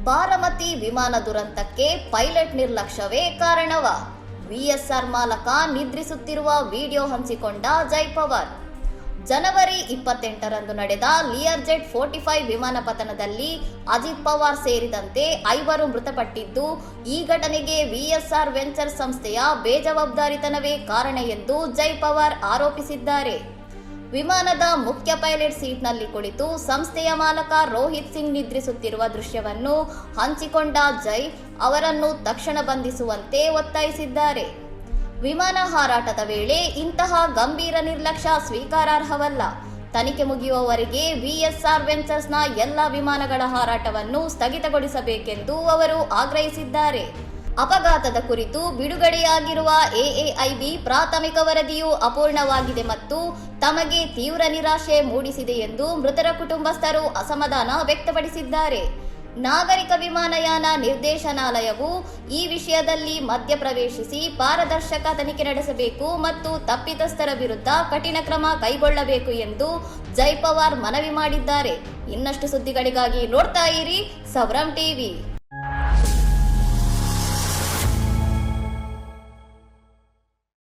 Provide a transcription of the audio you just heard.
ಬಾರಾಮತಿ ವಿಮಾನ ದುರಂತಕ್ಕೆ pilot ನಿರ್ಲಕ್ಷ್ಯವೇ ಕಾರಣವ? ವಿಎಸ್ಆರ್ ಮಾಲಕ ನಿದ್ರಿಸುತ್ತಿರುವ video ಹಂಚಿಕೊಂಡ ಜೈ ಪವರ್. ಜನವರಿ 28ರಂದು ನಡೆದ ಲಿಯರ್ ಜೆಟ್ 45 ವಿಮಾನ ಪತನದಲ್ಲಿ ಅಜಿತ್ ಪವಾರ್ ಸೇರಿದಂತೆ 5 ಮೃತಪಟ್ಟಿದ್ದು, ಈ ಘಟನೆಗೆ ವಿಎಸ್ಆರ್ ವೆಂಚರ್ ಸಂಸ್ಥೆಯ ಬೇಜವಾಬ್ದಾರಿತನವೇ ಕಾರಣ ಎಂದು ಜೈ ಪವಾರ್ ಆರೋಪಿಸಿದ್ದಾರೆ. ವಿಮಾನದ ಮುಖ್ಯ ಪೈಲಟ್ ಸೀಟ್ನಲ್ಲಿ ಕುಳಿತು ಸಂಸ್ಥೆಯ ಮಾಲಕ ರೋಹಿತ್ ಸಿಂಗ್ ನಿದ್ರಿಸುತ್ತಿರುವ ದೃಶ್ಯವನ್ನು ಹಂಚಿಕೊಂಡ ಜೈ ಅವರನ್ನು ತಕ್ಷಣ ಬಂಧಿಸುವಂತೆ ಒತ್ತಾಯಿಸಿದ್ದಾರೆ. ವಿಮಾನ ಹಾರಾಟದ ವೇಳೆ ಇಂತಹ ಗಂಭೀರ ನಿರ್ಲಕ್ಷ್ಯ ಸ್ವೀಕಾರಾರ್ಹವಲ್ಲ. ತನಿಖೆ ಮುಗಿಯುವವರೆಗೆ ವಿಎಸ್ಆರ್ ವೆಂಚರ್ಸ್ನ ಎಲ್ಲ ವಿಮಾನಗಳ ಹಾರಾಟವನ್ನು ಸ್ಥಗಿತಗೊಳಿಸಬೇಕೆಂದು ಅವರು ಆಗ್ರಹಿಸಿದ್ದಾರೆ. ಅಪಘಾತದ ಕುರಿತು ಬಿಡುಗಡೆಯಾಗಿರುವ ಎಎಐಬಿ ಪ್ರಾಥಮಿಕ ವರದಿಯು ಅಪೂರ್ಣವಾಗಿದೆ ಮತ್ತು ತಮಗೆ ತೀವ್ರ ನಿರಾಶೆ ಮೂಡಿಸಿದೆ ಎಂದು ಮೃತರ ಕುಟುಂಬಸ್ಥರು ಅಸಮಾಧಾನ ವ್ಯಕ್ತಪಡಿಸಿದ್ದಾರೆ. ನಾಗರಿಕ ವಿಮಾನಯಾನ ನಿರ್ದೇಶನಾಲಯವು ಈ ವಿಷಯದಲ್ಲಿ ಮಧ್ಯಪ್ರವೇಶಿಸಿ ಪಾರದರ್ಶಕ ತನಿಖೆ ನಡೆಸಬೇಕು ಮತ್ತು ತಪ್ಪಿತಸ್ಥರ ವಿರುದ್ಧ ಕಠಿಣ ಕ್ರಮ ಕೈಗೊಳ್ಳಬೇಕು ಎಂದು ಜೈ ಪವಾರ್ ಮನವಿ ಮಾಡಿದ್ದಾರೆ. ಇನ್ನಷ್ಟು ಸುದ್ದಿಗಳಿಗಾಗಿ ನೋಡ್ತಾ ಇರಿ ಸವರಂ ಟಿವಿ.